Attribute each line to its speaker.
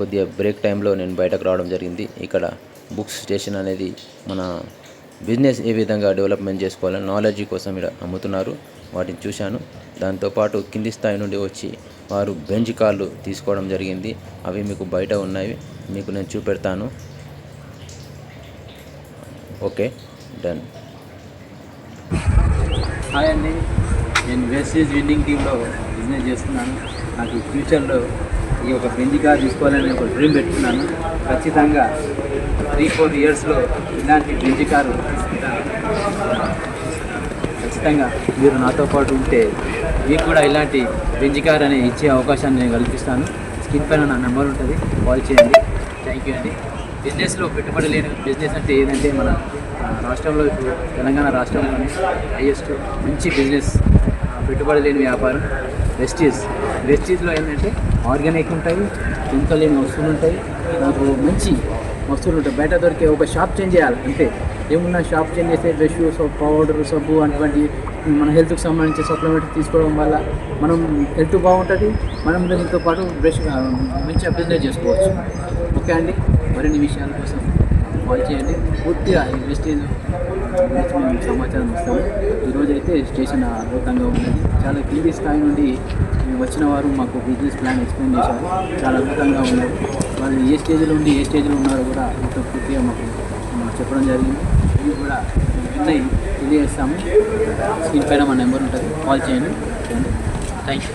Speaker 1: కొద్దిగా బ్రేక్ టైంలో నేను బయటకు రావడం జరిగింది. ఇక్కడ బుక్స్ స్టేషన్ అనేది మన బిజినెస్ ఏ విధంగా డెవలప్మెంట్ చేసుకోవాలని నాలెడ్జ్ కోసం ఇక్కడ అమ్ముతున్నారు. వాటిని చూశాను. దాంతోపాటు కింది స్థాయి నుండి వచ్చి వారు బెంచ్ కార్లు తీసుకోవడం జరిగింది. అవి మీకు బయట ఉన్నాయి, మీకు నేను చూపెడతాను. Okay, done.
Speaker 2: హాయ్ అండి, నేను వెస్టీజ్ విన్నింగ్ టీంలో బిజినెస్ చేస్తున్నాను. నాకు ఫ్యూచర్లో ఈ ఒక బెంజ్ కార్ తీసుకోవాలని ఒక డ్రీమ్ పెట్టుకున్నాను. ఖచ్చితంగా 3-4 ఇయర్స్లో ఇలాంటి బెంజ్ కారు తీసుకుంటాను. ఖచ్చితంగా మీరు నాతో పాటు ఉంటే మీకు కూడా ఇలాంటి బెంజ్ కార్ అని ఇచ్చే అవకాశాన్ని నేను కల్పిస్తాను. స్క్రీన్ పైన నా నెంబర్ ఉంటుంది, కాల్ చేయండి. థ్యాంక్ యూ అండి. బిజినెస్లో పెట్టుబడి లేని బిజినెస్ అంటే ఏదంటే మన రాష్ట్రంలో ఇప్పుడు తెలంగాణ రాష్ట్రంలోనే హైయెస్ట్ మంచి బిజినెస్ పెట్టుబడి లేని వ్యాపారం వెస్టీజ్లో ఏంటంటే ఆర్గానిక్ ఉంటాయి, కెమికల్ లేని వస్తువులు ఉంటాయి, నాకు మంచి వస్తువులు ఉంటాయి. బయట దొరికే ఒక షాప్ చేంజ్ చేయాలి అంతే, ఏమున్నా షాప్ చేంజ్ చేస్తే బ్రష్, సోప్, పౌడర్, సబ్బు అటువంటి మన హెల్త్కి సంబంధించి సప్లిమెంట్ తీసుకోవడం వల్ల మనం హెల్త్ బాగుంటుంది. మనం దీంతో పాటు బ్రష్ మంచిగా బిజినెస్ చేసుకోవచ్చు. ఓకే అండి, మరిన్ని విషయాల కోసం కాల్ చేయండి. పూర్తిగా వెస్టీజ్ గురించి మేము సమాచారం ఇస్తాము. ఈరోజైతే స్టేషన్ అద్భుతంగా ఉన్నది. చాలా కింది స్థాయి నుండి వచ్చిన వారు మాకు బిజినెస్ ప్లాన్ ఎక్స్ప్లెయిన్ చేశారు. చాలా అద్భుతంగా ఉన్నది. వాళ్ళు ఏ స్టేజ్లో ఉండి ఏ స్టేజ్లో ఉన్నారో కూడా మొత్తం పూర్తిగా మాకు చెప్పడం జరిగింది. ఇది కూడా విన్నై తెలియజేస్తాము. స్క్రీన్ పైన మా నెంబర్ ఉంటుంది, కాల్ చేయండి. Thank you.